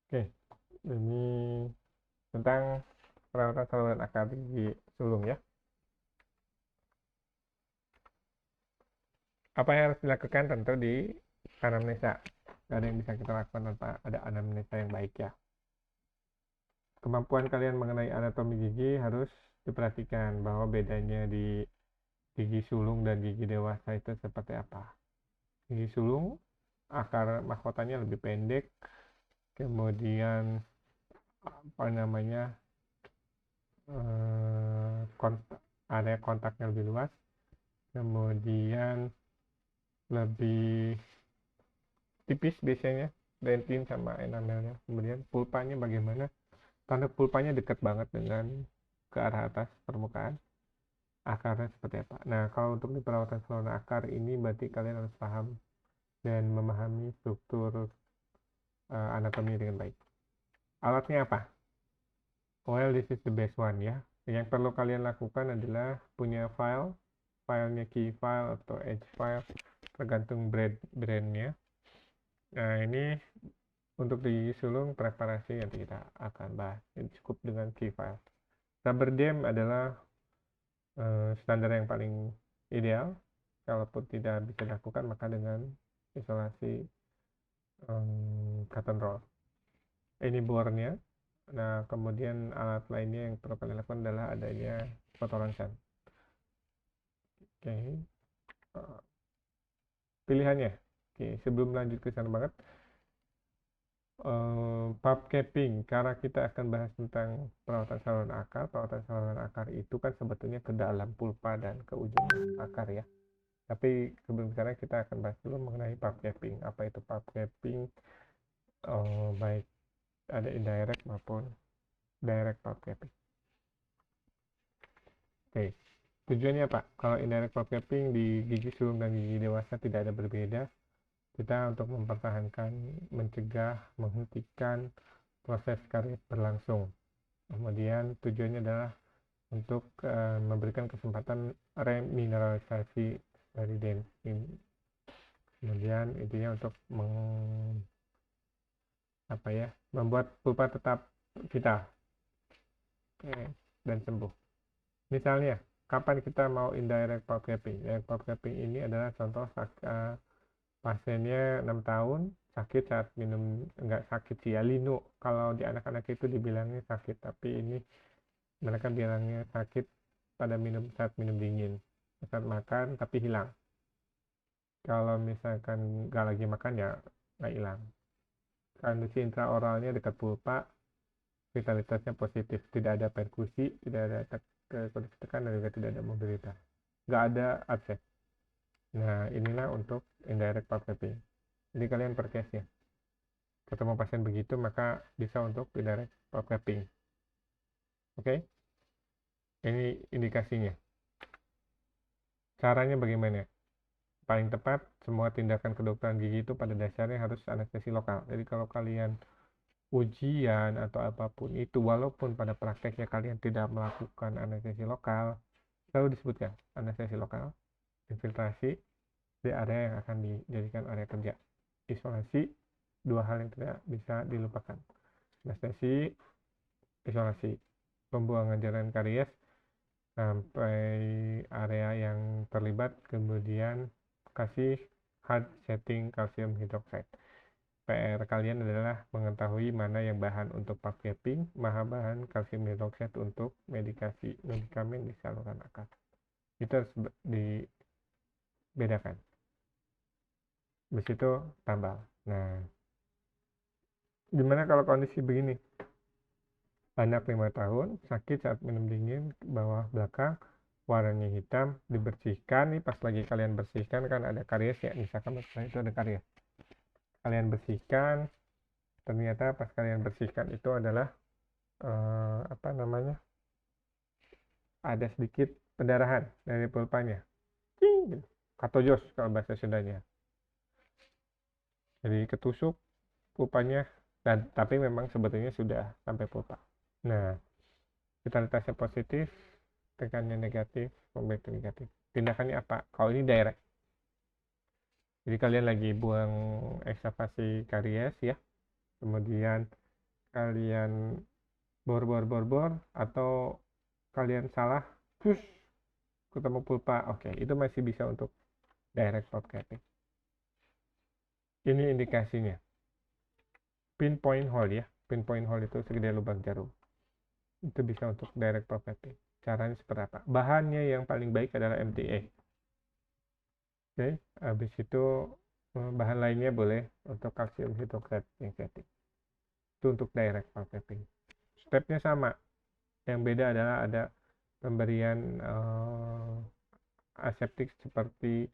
Oke, ini tentang perawatan saluran akar gigi sulung ya. Apa yang harus dilakukan tentu di anamnesa. Gak ada yang bisa kita lakukan tanpa ada anamnesa yang baik ya. Kemampuan kalian mengenai anatomi gigi harus diperhatikan bahwa bedanya di gigi sulung dan gigi dewasa itu seperti apa. Gigi sulung, akar mahkotanya lebih pendek, kemudian apa namanya, area kontaknya lebih luas, kemudian lebih tipis biasanya dentin sama enamelnya. Kemudian pulpanya bagaimana? Tanda pulpanya dekat banget dengan ke arah atas permukaan. Akarnya seperti apa? Nah, kalau untuk di perawatan saluran akar ini berarti kalian harus paham dan memahami struktur anatomi dengan baik. Alatnya apa? Well, this is the best one ya. Yang perlu kalian lakukan adalah punya filenya key file atau edge file, tergantung brandnya. Nah, ini untuk di sulung preparasi nanti kita akan bahas. Ini cukup dengan key file. Rubber dam adalah standar yang paling ideal. Kalaupun tidak bisa dilakukan, maka dengan isolasi cotton roll. Ini bornya. Nah, kemudian alat lainnya yang perlu kalian lakukan adalah adanya fotoronsen. Oke. Pilihannya. Oke, sebelum lanjut ke sana banget, pulp capping, karena kita akan bahas tentang perawatan saluran akar. Perawatan saluran akar itu kan sebetulnya ke dalam pulpa dan ke ujung akar ya. Tapi sebelum sana kita akan bahas dulu mengenai pulp capping. Apa itu pulp capping? Baik ada indirect maupun direct pulp capping. Oke, tujuannya apa? Kalau indirect pulp capping di gigi sulung dan gigi dewasa tidak ada berbeda. Kita untuk mempertahankan, mencegah, menghentikan proses karies berlangsung. Kemudian tujuannya adalah untuk memberikan kesempatan remineralisasi dari dentin. Kemudian intinya untuk membuat pulpa tetap vital dan sembuh. Misalnya, kapan kita mau indirect pulp capping? Indirect pulp capping ini adalah contoh pasiennya 6 tahun, sakit saat minum, enggak sakit sih ya, linu. Kalau di anak-anak itu dibilangnya sakit, tapi ini mereka bilangnya sakit saat minum dingin. Saat makan tapi hilang. Kalau misalkan nggak lagi makan ya nggak hilang. Kondisi intraoralnya dekat pulpa, vitalitasnya positif, tidak ada perkusi, tidak ada kondisi tekan, dan juga tidak ada mobilitas. Nggak ada abses. Nah, inilah untuk indirect pulp capping. Jadi kalian per case ya. Ketemu pasien begitu, maka bisa untuk indirect pulp capping. Oke? Ini indikasinya. Caranya bagaimana? Paling tepat, semua tindakan kedokteran gigi itu pada dasarnya harus anestesi lokal. Jadi kalau kalian ujian atau apapun itu, walaupun pada prakteknya kalian tidak melakukan anestesi lokal, selalu disebutkan anestesi lokal, infiltrasi di area yang akan dijadikan area kerja. Isolasi, dua hal yang tidak bisa dilupakan. Anestesi, isolasi, pembuangan jaringan karies sampai area yang terlibat, kemudian kasih hard setting kalsium hidroksida. PR kalian adalah mengetahui mana yang bahan untuk pulp capping, mana bahan kalsium hidroksida untuk medikamen di saluran akar. Itu harus dibedakan. Habis itu tambal. Nah, gimana kalau kondisi begini? Anak 5 tahun, sakit saat minum dingin, bawah belakang, warnanya hitam, dibersihkan nih, pas lagi kalian bersihkan kan ada karies ya, misalkan itu ada karies. Kalian bersihkan, ternyata pas kalian bersihkan itu adalah ada sedikit pendarahan dari pulpanya. Katojos kalau bahasa Sundanya. Jadi ketusuk pulpanya, dan tapi memang sebetulnya sudah sampai pulpa. Nah, vitalitasnya positif, tekannya negatif, mobilitas negatif. Tindakannya apa? Kalau ini direct. Jadi kalian lagi buang ekstravasi karies ya, kemudian kalian bor, atau kalian salah, terus ketemu pulpa, oke, itu masih bisa untuk direct pulp capping. Ini indikasinya. Pinpoint hole ya, pinpoint hole itu segede lubang jarum. Itu bisa untuk direct pulp capping. Caranya seperti apa? Bahannya yang paling baik adalah MTA. Oke, habis itu bahan lainnya boleh untuk kalsium hidroksid sintetik. Itu untuk direct pulp capping. Stepnya sama. Yang beda adalah ada pemberian aseptik seperti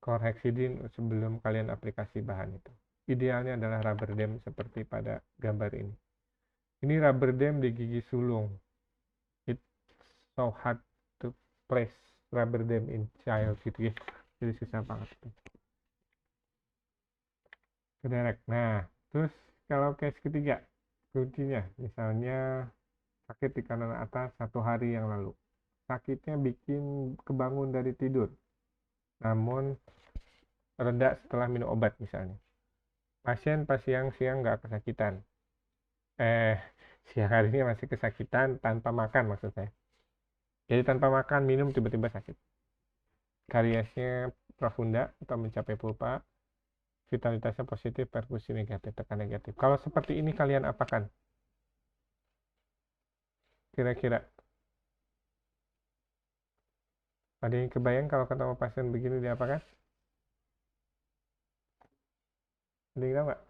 chlorhexidin sebelum kalian aplikasi bahan itu. Idealnya adalah rubber dam seperti pada gambar ini. Ini rubber dam di gigi sulung. It's so hard to place rubber dam in child gitu ya. Jadi susah banget. Kederek. Nah, terus kalau case ketiga, kuncinya misalnya sakit di kanan atas 1 hari yang lalu. Sakitnya bikin kebangun dari tidur. Namun reda setelah minum obat misalnya. Pasien pas siang-siang nggak kesakitan. Siang harinya masih kesakitan tanpa makan maksud saya. Jadi tanpa makan, minum tiba-tiba sakit. Kariesnya profunda atau mencapai pulpa. Vitalitasnya positif, perfusi negatif, tekan negatif. Kalau seperti ini kalian apakan? Kira-kira ada yang kebayang kalau ketemu pasien begini diapakan? Ada yang tahu nggak?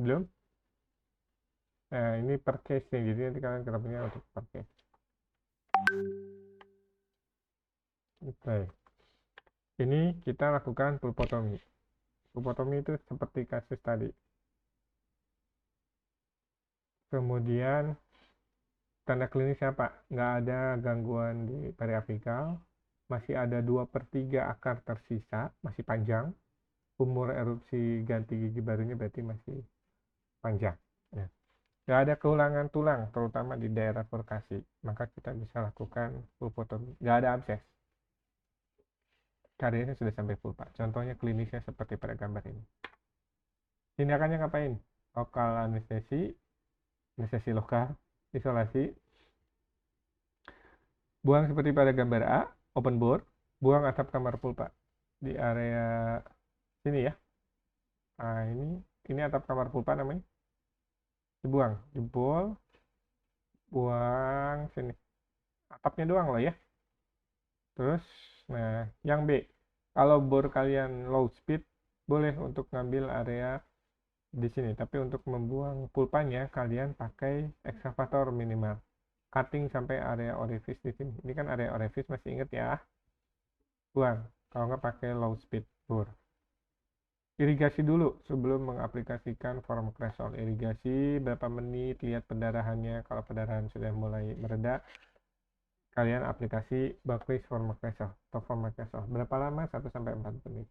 Belum? Nah, ini per case nih, jadi nanti kalian ketemunya untuk per case. Oke. Ini kita lakukan pulpotomi. Pulpotomi itu seperti kasus tadi. Kemudian tanda klinisnya apa? Nggak ada gangguan di periapikal, masih ada 2/3 akar tersisa, masih panjang. Umur erupsi ganti gigi barunya berarti masih panjang. Ya. Nggak ada keulangan tulang, terutama di daerah furkasi, maka kita bisa lakukan pulpotomi. Nggak ada abses. Karyanya sudah sampai pulpa. Contohnya klinisnya seperti pada gambar ini. Tindakannya ngapain? Lokal anestesi lokal, isolasi, buang seperti pada gambar A, open bore, buang atap kamar pulpa di area sini ya. Nah, ini atap kamar pulpa namanya. Dibuang, jebol, buang sini. Atapnya doang loh ya. Terus, nah, yang B, kalau bor kalian low speed, boleh untuk ngambil area di sini. Tapi untuk membuang pulpanya, kalian pakai ekskavator minimal. Cutting sampai area orifice di sini. Ini kan area orifice, masih inget ya. Buang, kalau nggak pakai low speed bor. Irigasi dulu sebelum mengaplikasikan formcresol. Irigasi berapa menit, lihat pendarahannya. Kalau pendarahan sudah mulai mereda, kalian aplikasi Bakris formcresol atau formcresol. Berapa lama? 1-4 menit.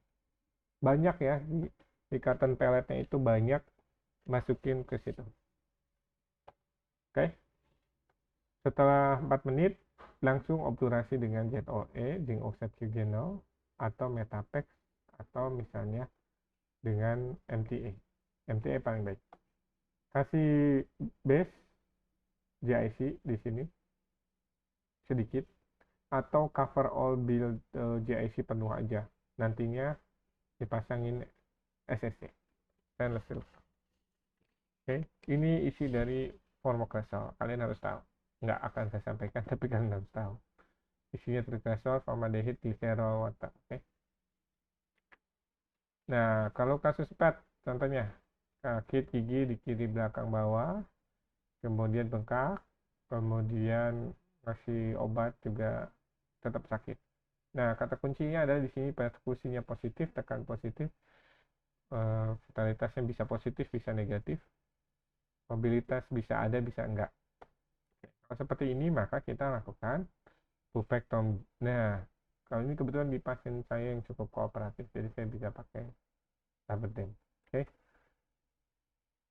Banyak ya, di ikatan peletnya itu banyak, masukin ke situ. Oke. Setelah 4 menit, langsung obturasi dengan ZOE, zinc oxide eugenol, atau Metapex, atau misalnya dengan MTA. MTA paling baik. Kasih base JIC di sini sedikit, atau cover all build JIC penuh aja. Nantinya dipasangin SSC, stainless steel. Oke, ini isi dari formcresol. Kalian harus tahu. Nggak akan saya sampaikan, tapi kalian harus tahu. Isinya triglycerol, formaldehid, gliserol, water. Oke. Nah, kalau kasus PET, contohnya sakit gigi di kiri belakang bawah, kemudian bengkak, kemudian masih obat juga tetap sakit. Nah, kata kuncinya adalah di sini persekusinya positif, tekan positif, vitalitasnya bisa positif, bisa negatif, mobilitas bisa ada, bisa enggak. Kalau seperti ini, maka kita lakukan pulpectomy. Nah, kalau ini kebetulan di pasien saya yang cukup kooperatif, jadi saya bisa pakai rubber dam. Oke.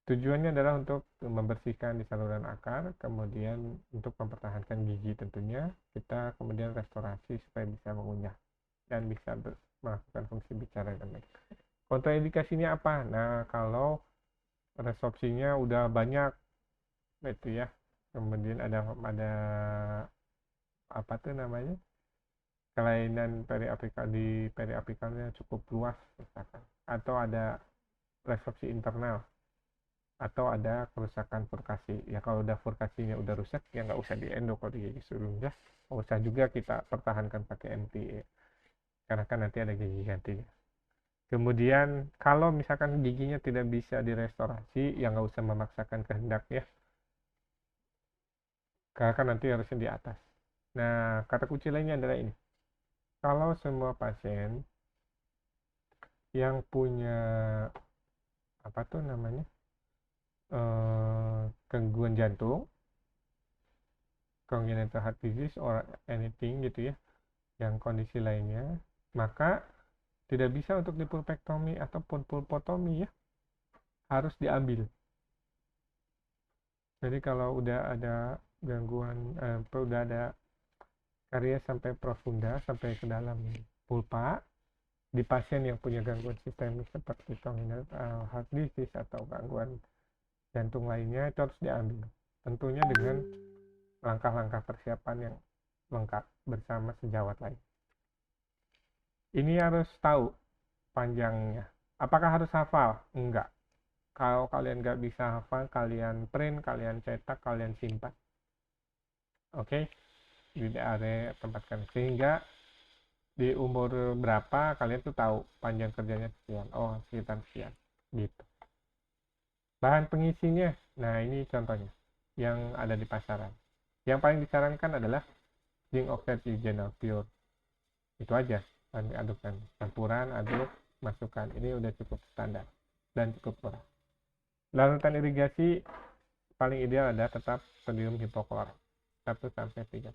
Tujuannya adalah untuk membersihkan di saluran akar, kemudian untuk mempertahankan gigi tentunya, kita kemudian restorasi supaya bisa mengunyah dan bisa melakukan fungsi bicara dengan baik. Kontraindikasinya apa? Nah, kalau resorpsinya udah banyak itu ya, kemudian ada apa tuh namanya, kelainan periapikal di periapikalnya cukup luas misalkan, atau ada resorpsi internal, atau ada kerusakan furkasi. Ya kalau udah furkasinya udah rusak ya nggak usah diendo kalau di gigi sulung ya, nggak usah juga kita pertahankan pakai MTA karena kan nanti ada gigi gantinya. Kemudian kalau misalkan giginya tidak bisa direstorasi ya nggak usah memaksakan kehendak ya, karena kan nanti harusnya di atas. Nah, kata kunci lainnya adalah ini. Kalau semua pasien yang punya apa tuh namanya gangguan jantung, congenital heart disease or anything gitu ya, yang kondisi lainnya, maka tidak bisa untuk dipulpektomi ataupun pulpotomi ya, harus diambil. Jadi kalau udah ada gangguan, udah ada karies sampai profunda, sampai ke dalam pulpa, di pasien yang punya gangguan sistemik seperti congenital heart disease atau gangguan jantung lainnya, itu harus diambil. Tentunya dengan langkah-langkah persiapan yang lengkap bersama sejawat lain. Ini harus tahu panjangnya. Apakah harus hafal? Enggak. Kalau kalian nggak bisa hafal, kalian print, kalian cetak, kalian simpan. Oke? Di area tempatkan. Sehingga di umur berapa kalian tuh tahu panjang kerjanya sekian. Oh, sekitar sekian. Gitu. Bahan pengisinya. Nah, ini contohnya yang ada di pasaran. Yang paling disarankan adalah zinc oxide eugenol pure. Itu aja. Adukkan. Campuran, aduk, masukkan. Ini udah cukup standar dan cukup murah. Larutan irigasi paling ideal ada tetap sodium hipoklor 1-3%.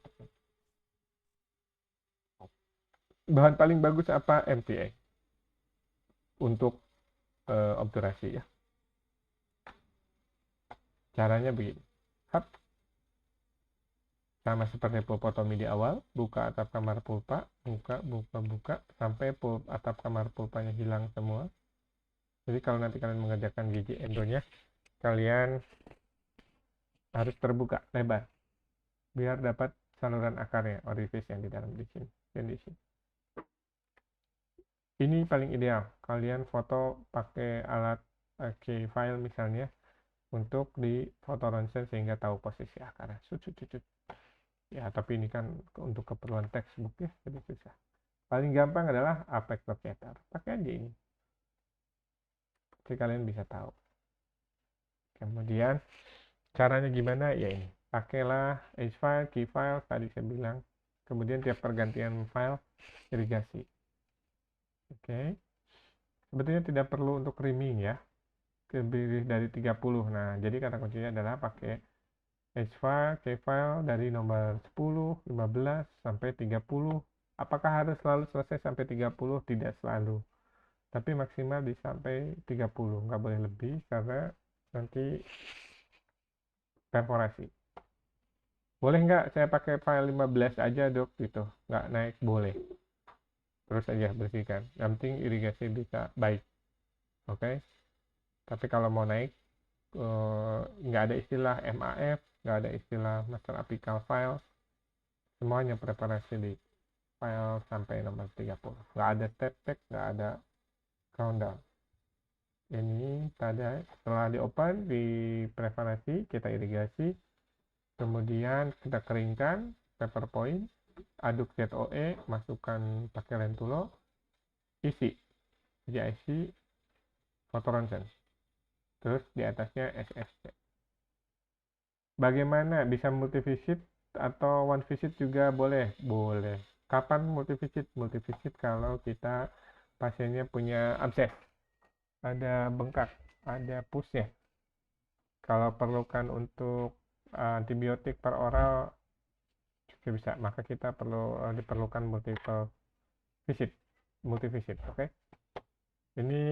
Bahan paling bagus apa? MTA untuk obturasi ya. Caranya begini. Sama seperti pulpotomi di awal, buka atap kamar pulpa, buka sampai atap kamar pulpanya hilang semua. Jadi kalau nanti kalian mengerjakan gigi endonya, kalian harus terbuka lebar biar dapat saluran akarnya, orifice yang di dalam di sini dan di sini. Ini paling ideal kalian foto pakai alat K-file misalnya untuk di foto ronsen sehingga tahu posisi akarnya. Ya, tapi ini kan untuk keperluan textbook ya, jadi susah. Paling gampang adalah apex locator. Pakai aja ini. Jadi kalian bisa tahu. Kemudian caranya gimana? Ya ini. Pakailah H-file, key-file, tadi saya bilang. Kemudian tiap pergantian file irigasi. Oke. Sebetulnya tidak perlu untuk rimming ya. Lebih dari 30. Nah, jadi kata kuncinya adalah pakai H-file, K-file dari nomor 10, 15, sampai 30. Apakah harus selalu selesai sampai 30? Tidak selalu. Tapi maksimal di sampai 30. Nggak boleh lebih karena nanti perforasi. Boleh nggak saya pakai file 15 aja dok gitu? Nggak naik? Boleh. Terus aja bersihkan. Yang penting irigasi bisa baik. Oke? Tapi kalau mau naik, nggak ada istilah MAF, nggak ada istilah master apical file, semuanya preparasi di file sampai nomor 30. Nggak ada step back, nggak ada countdown. Ini tadi setelah di open, di preparasi, kita irigasi, kemudian kita keringkan paper point, aduk ZOE, masukkan pakai lentulo, isi GIC foto ronsen, terus di atasnya SSC. Bagaimana bisa multivisit atau one visit juga boleh? Boleh. Kapan multivisit? Multivisit kalau kita pasiennya punya abses, ada bengkak, ada pusnya. Kalau perlukan untuk antibiotik per oral juga bisa, maka kita diperlukan multivisit, oke? Ini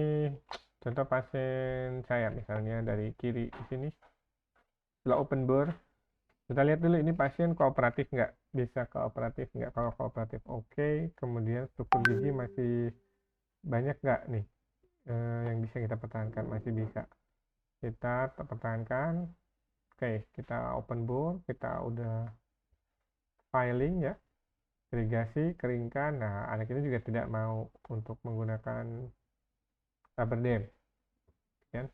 contoh pasien saya misalnya dari kiri di sini. Setelah open bore, kita lihat dulu ini pasien kooperatif nggak, bisa kooperatif nggak. Kalau kooperatif oke. Kemudian struktur gigi masih banyak nggak nih, yang bisa kita pertahankan, masih bisa kita pertahankan. Oke, kita open bore, kita udah filing ya, irigasi, keringkan. Nah, anak ini juga tidak mau untuk menggunakan rubber dam, kan?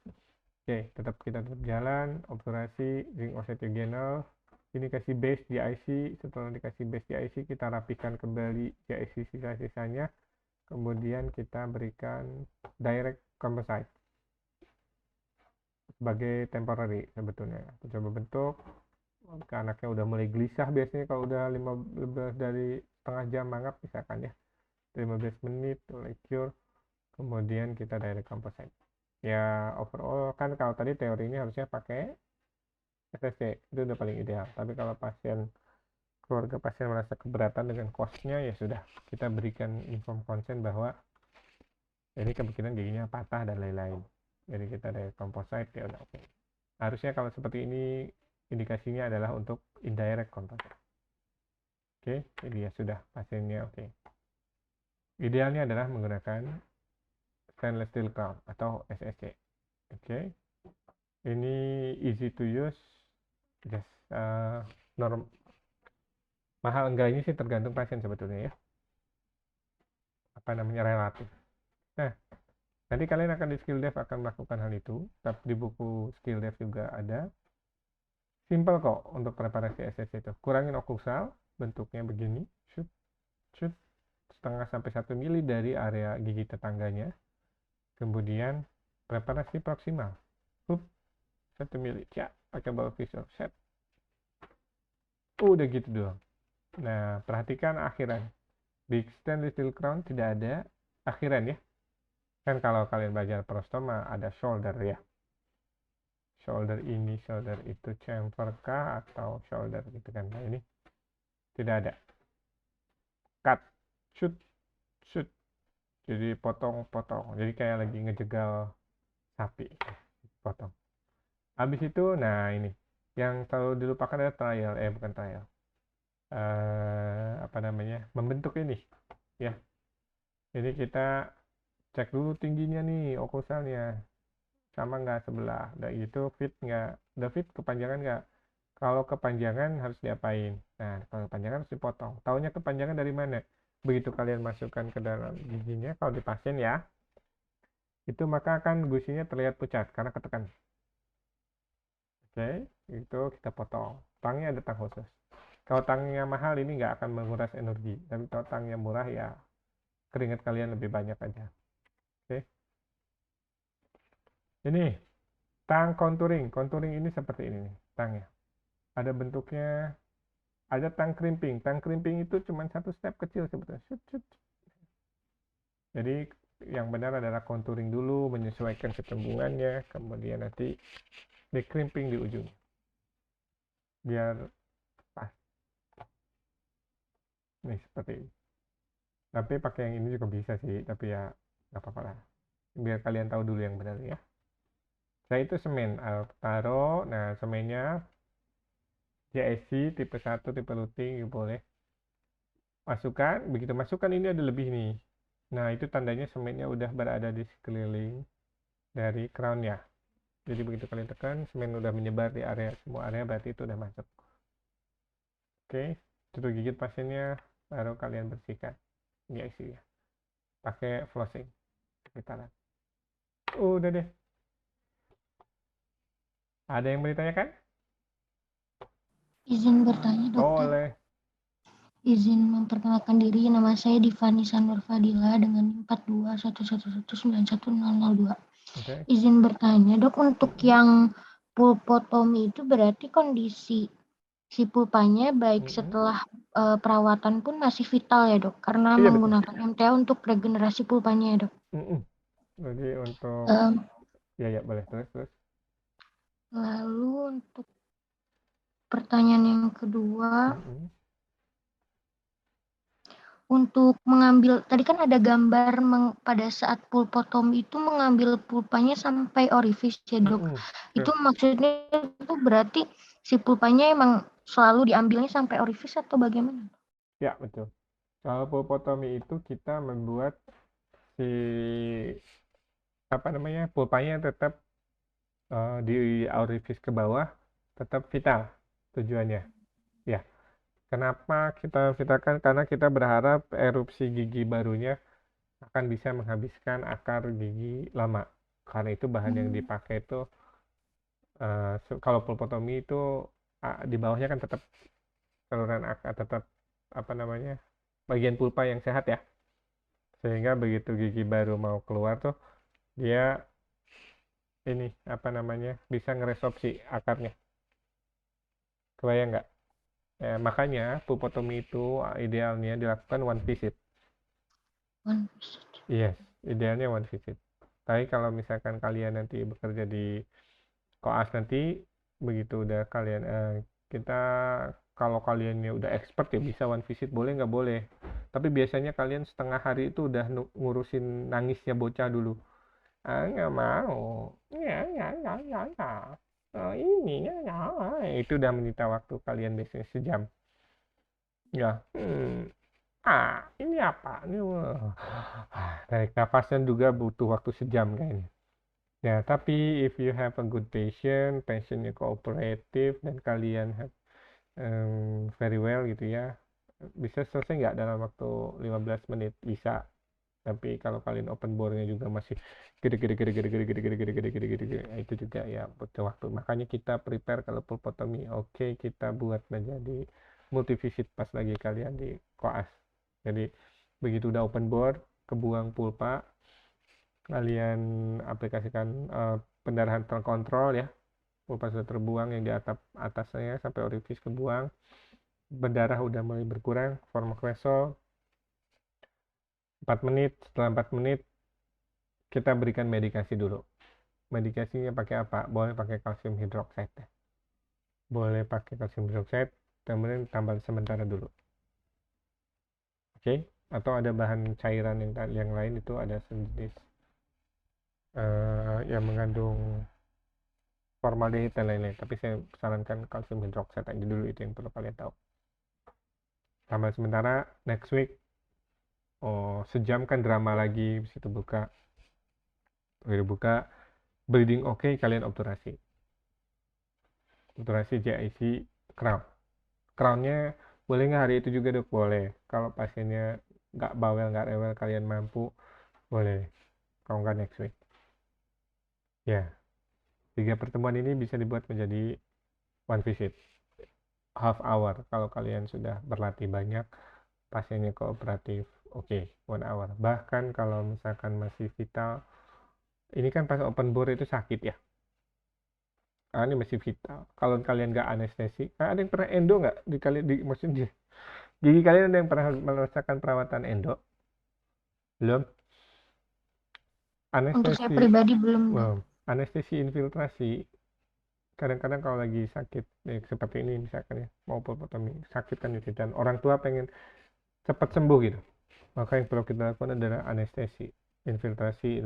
Oke, kita tetap jalan, obturasi, ring osteogenal. Ini kasih base di IC, setelah dikasih base di IC, kita rapikan kembali di IC sisa-sisanya. Kemudian kita berikan direct composite sebagai temporary sebetulnya. Kita coba bentuk, anaknya udah mulai gelisah biasanya kalau udah 15 dari setengah jam mangap misalkan ya, 15 menit mulai cure, kemudian kita direct composite. Ya overall kan kalau tadi teorinya harusnya pakai SSC, itu udah paling ideal. Tapi kalau keluarga pasien merasa keberatan dengan cost-nya, ya sudah, kita berikan inform consent bahwa ini kemungkinan giginya patah dan lain-lain. Jadi kita ada composite, ya udah oke. Harusnya kalau seperti ini indikasinya adalah untuk indirect composite. Oke, jadi ya sudah, pasiennya oke. Idealnya adalah menggunakan stainless steel crown atau SSC. Oke. Ini easy to use, just mahal enggaknya sih tergantung pasien sebetulnya ya. Apa namanya, relatif. Nah, nanti kalian akan di skill dev akan melakukan hal itu. Tapi di buku skill dev juga ada. Simple kok untuk preparasi SSC itu. Kurangin okklusal, bentuknya begini. Shoot, shoot, setengah sampai 1 mili dari area gigi tetangganya. Kemudian preparasi proksimal. 1 mili. Ya, pakai ball visor. Set. Udah gitu doang. Nah, perhatikan akhiran. Di stainless steel crown tidak ada akhiran ya. Kan kalau kalian belajar prostoma ada shoulder ya. Shoulder ini, shoulder itu, chamfer kah atau shoulder gitu kan. Nah, ini tidak ada. Cut, shoot, shoot. Jadi potong-potong. Jadi kayak lagi ngejegal sapi. Potong. Habis itu, nah ini. Yang selalu dilupakan adalah trial. Bukan trial. Apa namanya? Membentuk ini. Ya. Jadi kita cek dulu tingginya nih, oklusalnya. Sama nggak sebelah, udah gitu fit nggak, udah fit kepanjangan nggak, kalau kepanjangan harus diapain. Nah, kalau kepanjangan harus dipotong. Taunya kepanjangan dari mana? Begitu kalian masukkan ke dalam giginya, kalau di pasien ya, itu maka akan gusinya terlihat pucat karena ketekan. Oke, itu kita potong. Tangnya ada tang khusus. Kalau tangnya mahal ini nggak akan menguras energi, tapi kalau tangnya murah ya keringat kalian lebih banyak aja. Oke, ini tang contouring. Contouring ini seperti ini nih, tangnya. Ada bentuknya, ada tang crimping. Tang crimping itu cuma satu step kecil sebetulnya. Jadi yang benar adalah contouring dulu, menyesuaikan kecembungannya, kemudian nanti di crimping di ujung. Biar pas. Nih seperti ini. Tapi pakai yang ini juga bisa sih, tapi ya nggak apa-apa lah. Biar kalian tahu dulu yang benar ya. Saya itu semen, taruh. Nah, semennya JSC tipe 1, tipe luting boleh. Masukkan, begitu masukkan ini ada lebih nih. Nah, itu tandanya semennya udah berada di sekeliling dari crown-nya. Jadi begitu kalian tekan, semen udah menyebar di area, semua area, berarti itu udah masuk. Oke, tutup gigit pasiennya, baru kalian bersihkan. Ini isinya. Pakai flossing. Kita lihat. Udah deh. Ada yang mau ditanyakan? Izin bertanya, dokter. Boleh. Izin memperkenalkan diri, nama saya Divanisa Nurfadila dengan 4211191002. Oke. Izin bertanya, dok, untuk yang pulpotomi itu berarti kondisi si pulpanya baik setelah perawatan pun masih vital ya dok, karena Iya, betul. menggunakan MTA untuk regenerasi pulpanya ya dok. Jadi untuk ya boleh terus. Lalu untuk pertanyaan yang kedua, untuk mengambil, tadi kan ada gambar pada saat pulpotomi itu mengambil pulpanya sampai orifice ya dok. Itu maksudnya itu berarti si pulpanya emang selalu diambilnya sampai orifice atau bagaimana? Ya, betul. Kalau pulpotomi itu kita membuat si apa namanya, pulpanya tetap di orifice ke bawah tetap vital tujuannya. Ya, kenapa kita vitalkan? Karena kita berharap erupsi gigi barunya akan bisa menghabiskan akar gigi lama. Karena itu bahan yang dipakai itu kalau pulpotomi itu di bawahnya kan tetap saluran akar, tetap apa namanya, bagian pulpa yang sehat ya. Sehingga begitu gigi baru mau keluar tuh dia ini apa namanya, bisa ngeresorpsi akarnya. Kebayang nggak? Ya, makanya pulpotomi itu idealnya dilakukan one visit. Yes, idealnya one visit. Tapi kalau misalkan kalian nanti bekerja di koas nanti, begitu udah kalian kita, kalau kaliannya udah expert ya bisa one visit, boleh nggak boleh. Tapi biasanya kalian setengah hari itu udah ngurusin nangisnya bocah dulu. Nggak mau. Ya. Ini ya. Itu udah menyita waktu kalian biasanya sejam. Ya. Ini apa? Ini tarik nafasnya juga butuh waktu sejam kayaknya. Ya, tapi if you have a good patient, patientnya cooperative, dan kalian have very well gitu ya, bisa selesai nggak dalam waktu 15 menit? Bisa. Tapi kalau kalian open bore-nya juga masih gede, itu juga ya butuh waktu. Makanya kita prepare kalau pulpotomi, oke, kita buat menjadi multivisit pas lagi kalian di koas. Jadi begitu udah open bore, kebuang pulpa, kalian aplikasikan pendarahan terkontrol ya. Pulpa sudah terbuang yang di atasnya sampai orifice kebuang. Berdarah udah mulai berkurang, formokresol 4 menit. Setelah 4 menit kita berikan medikasi dulu. Medikasinya pakai apa? Boleh pakai kalsium hidroksida. Boleh pakai kalsium hidroksida, kemudian tambah sementara dulu. Oke? Atau ada bahan cairan yang lain, itu ada sejenis yang mengandung formaldehid dan lain-lain. Tapi saya sarankan kalsium hidroksida aja dulu, itu yang perlu kalian tahu. Tambah sementara, next week, sejam kan drama lagi, bisa buka. Udah buka, bleeding oke, kalian obturasi. Obturasi JIC crown. Crownnya boleh nggak hari itu juga, Dok? Boleh. Kalau pasiennya nggak bawel, nggak rewel, kalian mampu, boleh. Kalau nggak next week. Ya, 3 pertemuan ini bisa dibuat menjadi one visit. Half hour kalau kalian sudah berlatih banyak, pasiennya kooperatif, oke, 1 hour. Bahkan kalau misalkan masih vital, ini kan pas open bore itu sakit ya. Ini masih vital. Kalau kalian nggak anestesi, ada yang pernah endo nggak maksudnya gigi kalian, ada yang pernah merasakan perawatan endo? Belum. Untuk saya Anestesi, pribadi belum. anestesi infiltrasi kadang-kadang kalau lagi sakit seperti ini misalkan ya, mau pulpotomi, sakit kan gitu, dan orang tua pengen cepat sembuh gitu, maka yang perlu kita lakukan adalah anestesi infiltrasi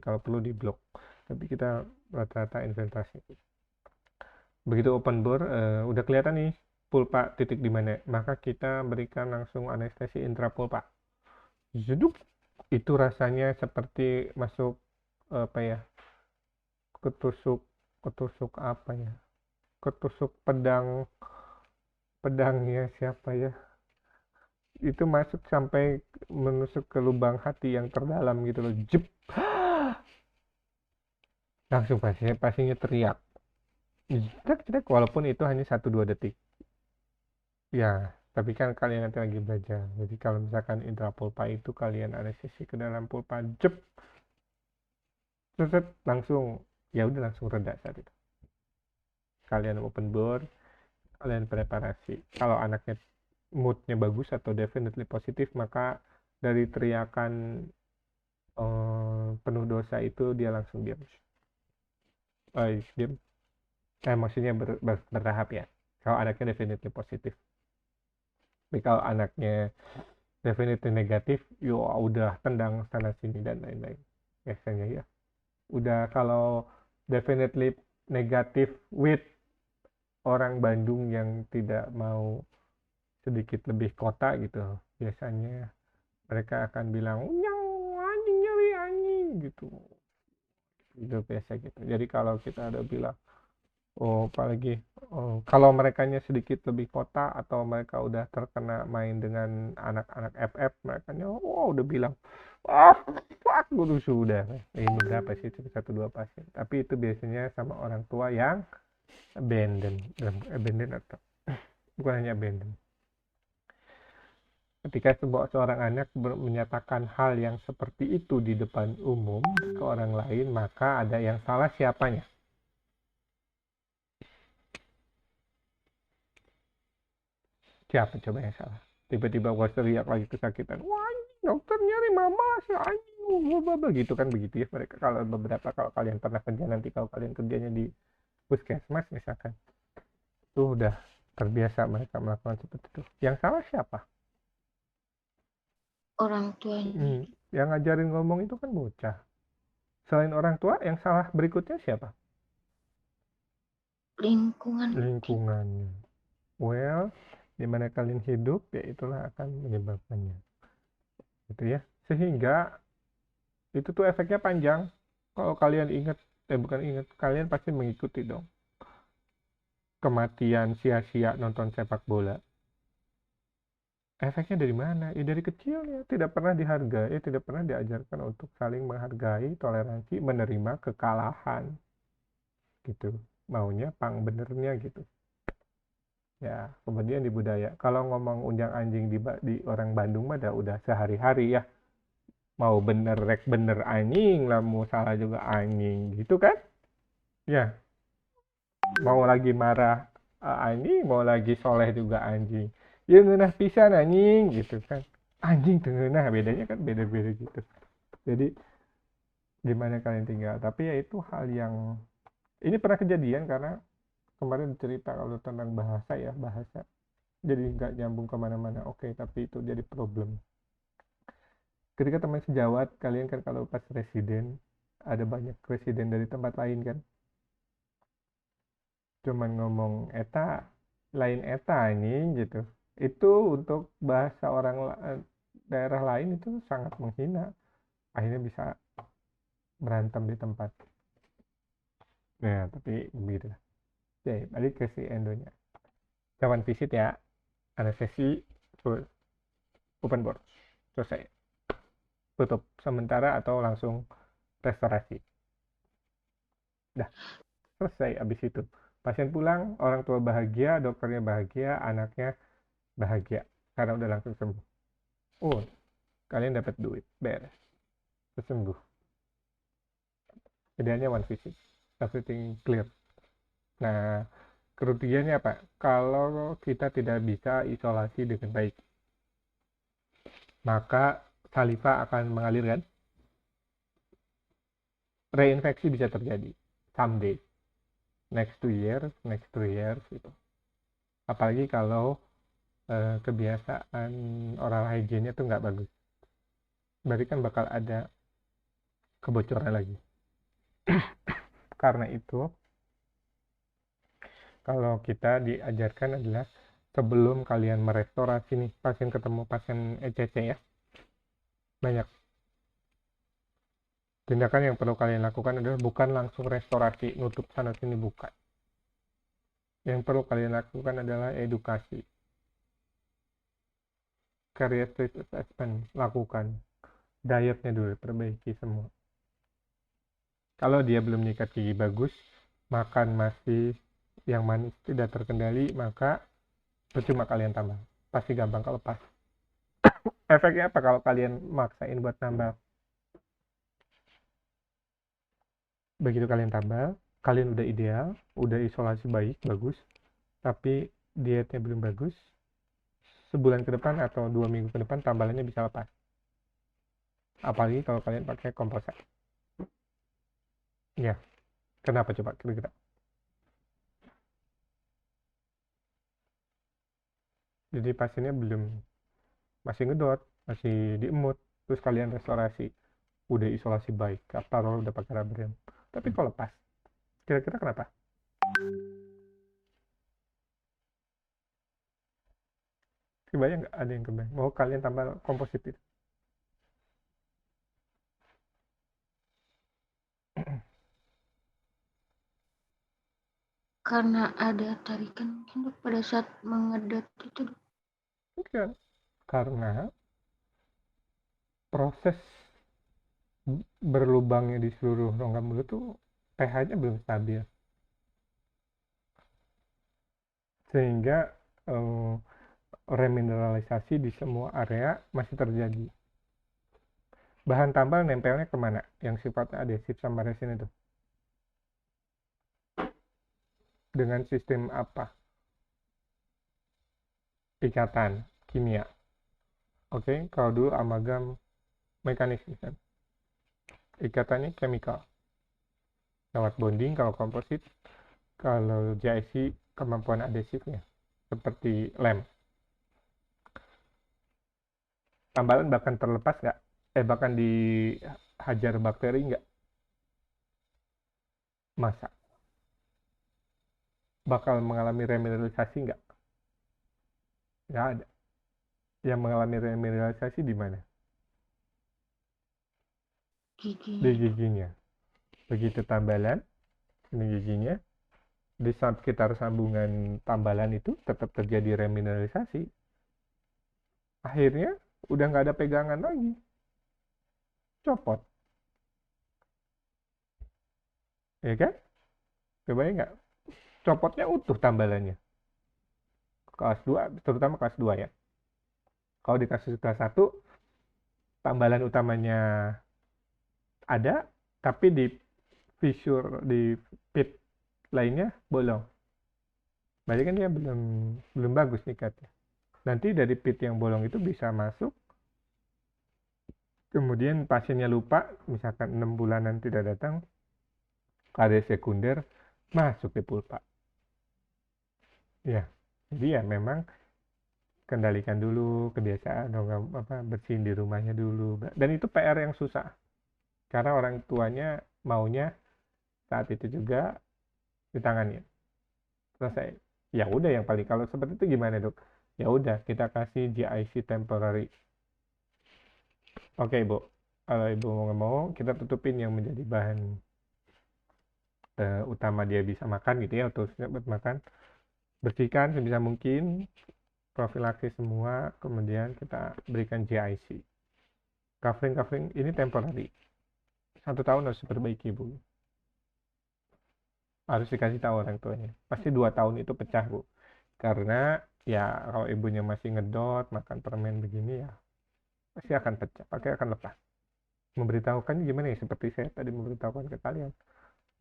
kalau perlu di blok, tapi kita rata-rata infiltrasi. Begitu open bore udah kelihatan nih pulpa titik di mana, maka kita berikan langsung anestesi intrapulpa. Jeduk, itu rasanya seperti masuk apa ya, ketusuk apa ya, ketusuk pedangnya siapa ya, itu masuk sampai menusuk ke lubang hati yang terdalam gitu loh, jep. Langsung pasiennya teriak, jedak, walaupun itu hanya 1-2 detik ya, tapi kan kalian nanti lagi belajar. Jadi kalau misalkan intrapulpa itu kalian anestesi ke dalam pulpa, jep, langsung, ya udah langsung reda saat itu. Kalian open bore, kalian preparasi. Kalau anaknya moodnya bagus atau definitely positif, maka dari teriakan penuh dosa itu dia langsung diam. Diam. Maksudnya bertahap ya. Kalau anaknya definitely positif. Tapi kalau anaknya definitely negatif, yo udah tendang sana sini dan lain-lain. Biasanya ya. Udah kalau definitely negatif with orang Bandung yang tidak mau sedikit lebih kota gitu, biasanya mereka akan bilang nyang anjing, nyari anjing gitu. Itu biasa gitu. Jadi kalau kita ada bilang, apalagi kalau merekanya sedikit lebih kota atau mereka udah terkena main dengan anak-anak FF, mereka udah bilang, fuck, gue sudah. Ini beberapa sih, cuma 1-2 pasien. Tapi itu biasanya sama orang tua yang abandon atau bukan hanya abandon. Ketika seorang anak menyatakan hal yang seperti itu di depan umum ke orang lain, maka ada yang salah siapanya? Siapa coba yang salah? Tiba-tiba gue teriak lagi kesakitan, wah dokter nyari mama si anjing, gitu kan, begitu ya mereka. Kalau kalian pernah kerja nanti, kalau kalian kerjanya di puskesmas misalkan, tuh udah terbiasa mereka melakukan seperti itu. Yang salah siapa? Orang tuanya. Yang ngajarin ngomong itu kan bocah. Selain orang tua, yang salah berikutnya siapa? Lingkungannya. Well, dimana kalian hidup, ya itulah akan menyebabkannya. Gitu ya. Sehingga itu tuh efeknya panjang. Kalau kalian ingat, kalian pasti mengikuti dong. Kematian sia-sia nonton sepak bola. Efeknya dari mana? Ya dari kecil ya, tidak pernah dihargai, tidak pernah diajarkan untuk saling menghargai, toleransi, menerima kekalahan. Gitu. Maunya pang benernya gitu. Ya, kemudian di budaya. Kalau ngomong unjang anjing di orang Bandung mah udah sehari-hari ya. Mau bener rek bener anjing lah, mau salah juga anjing gitu kan? Ya. Mau lagi marah anjing, mau lagi soleh juga anjing. Ya ngeunah pisan anjing gitu kan. Anjing teu ngeunah, bedanya kan beda-beda gitu. Jadi gimana kalian tinggal? Tapi ya itu hal yang ini pernah kejadian karena kemarin cerita kalau tentang bahasa ya, bahasa. Jadi nggak nyambung kemana-mana. Oke, tapi itu jadi problem. Ketika teman sejawat, kalian kan kalau pas residen, ada banyak residen dari tempat lain kan. Cuman ngomong eta, lain eta ini gitu. Itu untuk bahasa orang daerah lain itu sangat menghina. Akhirnya bisa berantem di tempat. Nah, tapi begitu. Jadi, balik ke si Endonya. Kawan visit ya, ada sesi full open board. Selesai. Tutup sementara atau langsung restorasi. Dah, selesai abis itu. Pasien pulang, orang tua bahagia, dokternya bahagia, anaknya bahagia. Karena udah langsung sembuh. Kalian dapat duit, beres. Sembuh. Idealnya one visit. Everything clear. Nah, kerugiannya apa? Kalau kita tidak bisa isolasi dengan baik, maka saliva akan mengalir kan? Reinfeksi bisa terjadi someday, next 2 years, next 3 years gitu. Apalagi kalau kebiasaan oral hygiene-nya tuh nggak bagus, berarti kan bakal ada kebocoran lagi. Karena itu kalau kita diajarkan adalah sebelum kalian merestorasi nih, pasien ketemu pasien ECC ya, banyak tindakan yang perlu kalian lakukan adalah bukan langsung restorasi, nutup sana sini, bukan. Yang perlu kalian lakukan adalah edukasi. Career stage assessment, lakukan. Dietnya dulu, perbaiki semua. Kalau dia belum nyikat gigi bagus, makan masih yang manis tidak terkendali, maka percuma kalian tambah. Pasti gampang kalau pas. Efeknya apa kalau kalian maksain buat nambah? Begitu kalian tambah, kalian udah ideal, udah isolasi baik, bagus, tapi dietnya belum bagus, sebulan ke depan atau 2 minggu ke depan tambalannya bisa lepas. Apalagi kalau kalian pakai komposit. Ya, kenapa coba kira-kira? Jadi pasiennya masih ngedot, masih diemut, terus kalian restorasi, udah isolasi baik, kapal udah pakai rubber band. Tapi kalau lepas, kira-kira kenapa? Kebayang nggak ada yang kebayang? Mau kalian tambah komposit itu? karena ada tarikan mungkin Dok pada saat mengedot itu Dok. Bukan, karena proses berlubangnya di seluruh rongga mulut tuh pH-nya belum stabil, sehingga remineralisasi di semua area masih terjadi. Bahan tambal nempelnya kemana? Yang sifatnya adhesif sama resin itu? Dengan sistem apa? Ikatan kimia. Oke, kalau dulu amalgam mekanis misalnya. Ikatannya chemical. Lewat bonding kalau komposit. Kalau JIC kemampuan adhesifnya. Seperti lem. Tambalan bahkan terlepas nggak? Bahkan dihajar bakteri nggak? Masa? Bakal mengalami remineralisasi nggak? Nggak ada. Yang mengalami remineralisasi di mana? Giginya. Di giginya. Begitu tambalan, ini giginya, di sekitar sambungan tambalan itu tetap terjadi remineralisasi. Akhirnya udah nggak ada pegangan lagi, copot, ya kan? Kebayang nggak? Copotnya utuh tambalannya. Kelas 2, terutama kelas 2 ya. Kalau di kasus kelas 1, tambalan utamanya ada, tapi di fissure, di pit lainnya bolong. Berarti kan dia belum bagus nikatnya. Nanti dari pit yang bolong itu bisa masuk, kemudian pasiennya lupa, misalkan 6 bulanan tidak datang, ada sekunder, masuk di pulpa. Ya, jadi ya memang kendalikan dulu kebiasaan bersihin di rumahnya dulu. Dan itu PR yang susah. Karena orang tuanya maunya saat itu juga ditangani. Selesai. Ya udah yang paling kalau seperti itu gimana, Dok? Ya udah kita kasih GIC temporary. Oke, Bu. Kalau Ibu mau kita tutupin yang menjadi bahan utama dia bisa makan gitu ya, atau buat makan. Bersihkan sebisa mungkin, profilaksis semua, kemudian kita berikan GIC. Covering ini temporary. 1 tahun harus diperbaiki, Bu. Harus dikasih tahu orang tuanya. Pasti 2 tahun itu pecah, Bu. Karena ya kalau ibunya masih ngedot, makan permen begini ya, pasti akan pecah, pakai akan lepas. Memberitahukan gimana ya, seperti saya tadi memberitahukan ke kalian.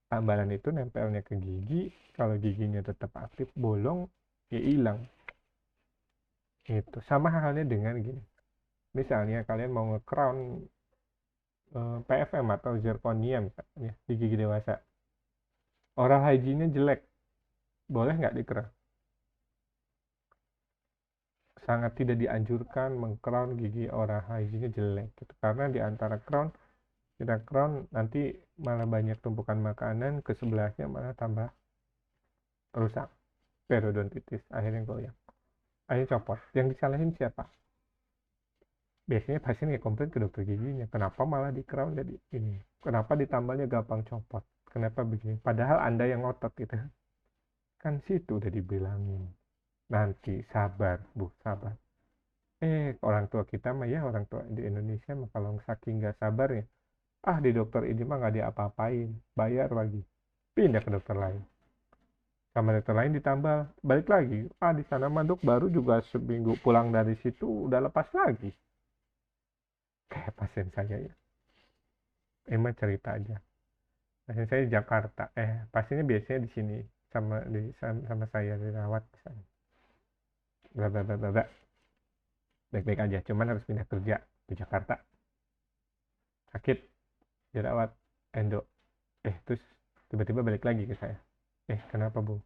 Tambalan itu nempelnya ke gigi, kalau giginya tetap aktif, bolong, ya hilang. Itu sama halnya dengan gini. Misalnya kalian mau nge-crown PFM atau zirconia misalnya di gigi dewasa. Oral hygiene-nya jelek, boleh nggak di-crown? Sangat tidak dianjurkan meng-crown gigi oral hygiene-nya jelek gitu. Karena di antara kita crown nanti malah banyak tumpukan makanan, ke sebelahnya malah tambah rusak, periodontitis, akhirnya goyang, akhirnya copot. Yang disalahin siapa? Biasanya pasien ya komplain ke dokter giginya, kenapa malah di crown jadi ini, kenapa ditambalnya gampang copot, kenapa begini, padahal Anda yang ngotot gitu kan. Situ udah dibilangin nanti sabar, Bu, sabar. Orang tua kita mah ya, orang tua di Indonesia mah kalau saking nggak sabar ya, di dokter ini mah nggak diapa-apain, bayar lagi, pindah ke dokter lain, sama dokter lain ditambal, balik lagi, di sana mah dok baru juga seminggu pulang dari situ udah lepas lagi. Kayak pasien saya ya, emang cerita aja, pasien saya di Jakarta, pasiennya biasanya di sini sama saya dirawat misalnya, bla bla bla bla, baik-baik aja, cuman harus pindah kerja di Jakarta, sakit, dirawat endo, terus tiba-tiba balik lagi ke saya, kenapa Bu?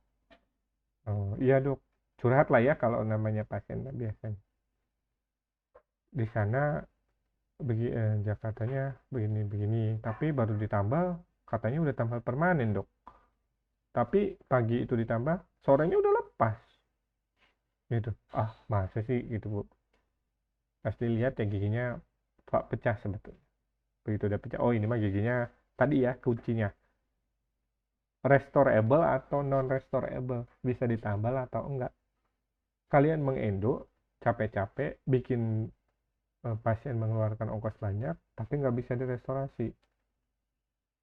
Oh iya dok, curhat lah ya kalau namanya pasien biasanya di sana Jakartanya begini, tapi baru ditambal, katanya udah tambal permanen dok, tapi pagi itu ditambah, sorenya udah lepas gitu. Masa sih gitu Bu, pasti lihat ya giginya pecah sebetulnya. Begitu udah pecah, ini mah giginya tadi ya kuncinya restorable atau non-restorable, bisa ditambal atau enggak. Kalian mengendo, capek-capek, bikin pasien mengeluarkan ongkos banyak, tapi nggak bisa direstorasi.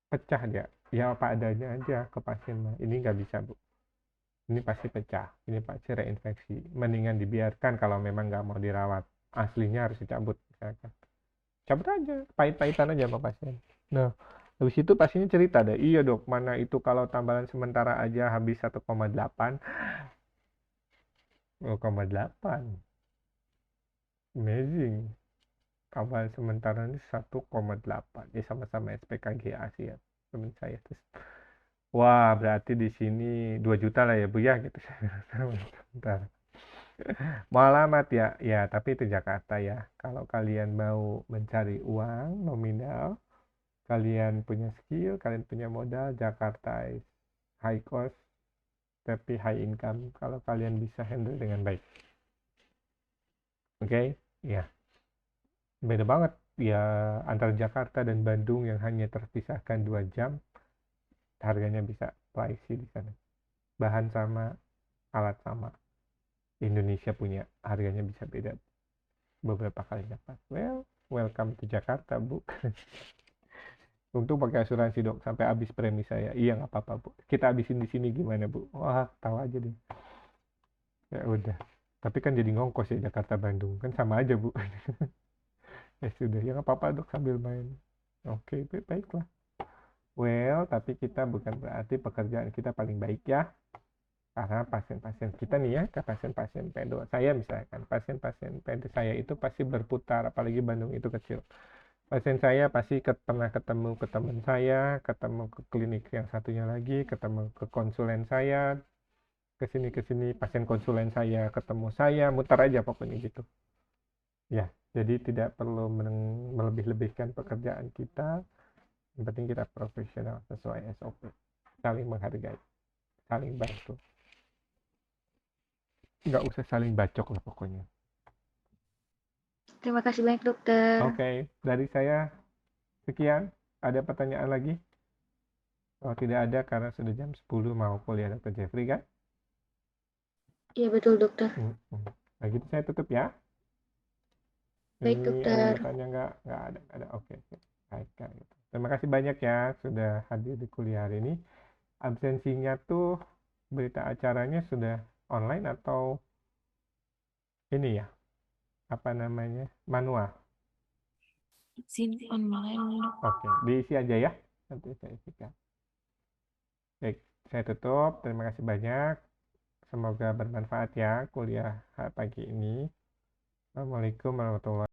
Pecah dia, ya apa adanya aja ke pasien mah. Ini nggak bisa, Bu. Ini pasti pecah, ini pasti reinfeksi. Mendingan dibiarkan kalau memang nggak mau dirawat. Aslinya harus dicabut, misalkan. Cabut aja, pahit-pahitan aja sama pasien. Nah, habis itu pasiennya cerita deh, iya dok, mana itu kalau tambalan sementara aja habis 1,8. 0,8. Amazing. Tambahan sementara ini 1,8. Ya sama-sama SPKGA sih ya, teman saya. Terus, wah berarti di sini 2 juta lah ya Bu ya, gitu. Sebentar. Mau alamat ya? Ya, tapi itu Jakarta ya. Kalau kalian mau mencari uang nominal, kalian punya skill, kalian punya modal, Jakarta is high cost, tapi high income kalau kalian bisa handle dengan baik. Oke? Ya. Beda banget ya antara Jakarta dan Bandung yang hanya terpisahkan 2 jam, harganya bisa pricey di sana. Bahan sama, alat sama. Indonesia punya, harganya bisa beda beberapa kali lipat. Well, welcome to Jakarta, Bu. Untung pakai asuransi dok sampai habis premi saya. Iya nggak apa-apa Bu. Kita habisin di sini gimana Bu? Wah tahu aja deh. Ya udah. Tapi kan jadi ngongkos ya Jakarta Bandung kan sama aja Bu. Ya sudah ya nggak apa-apa dok sambil main. Oke baiklah. Well tapi kita bukan berarti pekerjaan kita paling baik ya. Karena pasien-pasien kita nih ya, ke pasien-pasien pedo saya misalkan, pasien-pasien pedo saya itu pasti berputar, apalagi Bandung itu kecil. Pasien saya pasti pernah ketemu ke teman saya, ketemu ke klinik yang satunya lagi, ketemu ke konsulen saya, ke sini pasien konsulen saya, ketemu saya, mutar aja pokoknya gitu. Ya, jadi tidak perlu melebih-lebihkan pekerjaan kita, yang penting kita profesional sesuai SOP, saling menghargai, saling bantu. Nggak usah saling bacok lah pokoknya. Terima kasih banyak dokter. Oke, dari saya sekian. Ada pertanyaan lagi? Kalau tidak ada karena sudah jam 10 mau kuliah Dr. Jeffrey kan? Iya betul dokter. Nah gitu saya tutup ya. Baik Ini dokter. ada yang bertanya nggak? Nggak ada. Nggak ada. Oke. Baik kan. Gitu. Terima kasih banyak ya sudah hadir di kuliah hari ini. Absensinya tuh berita acaranya sudah online atau ini ya? Apa namanya? Manual. Online. Oke. Diisi aja ya. Nanti saya isikan. Baik. Saya tutup. Terima kasih banyak. Semoga bermanfaat ya kuliah pagi ini. Assalamualaikum warahmatullahi wabarakatuh.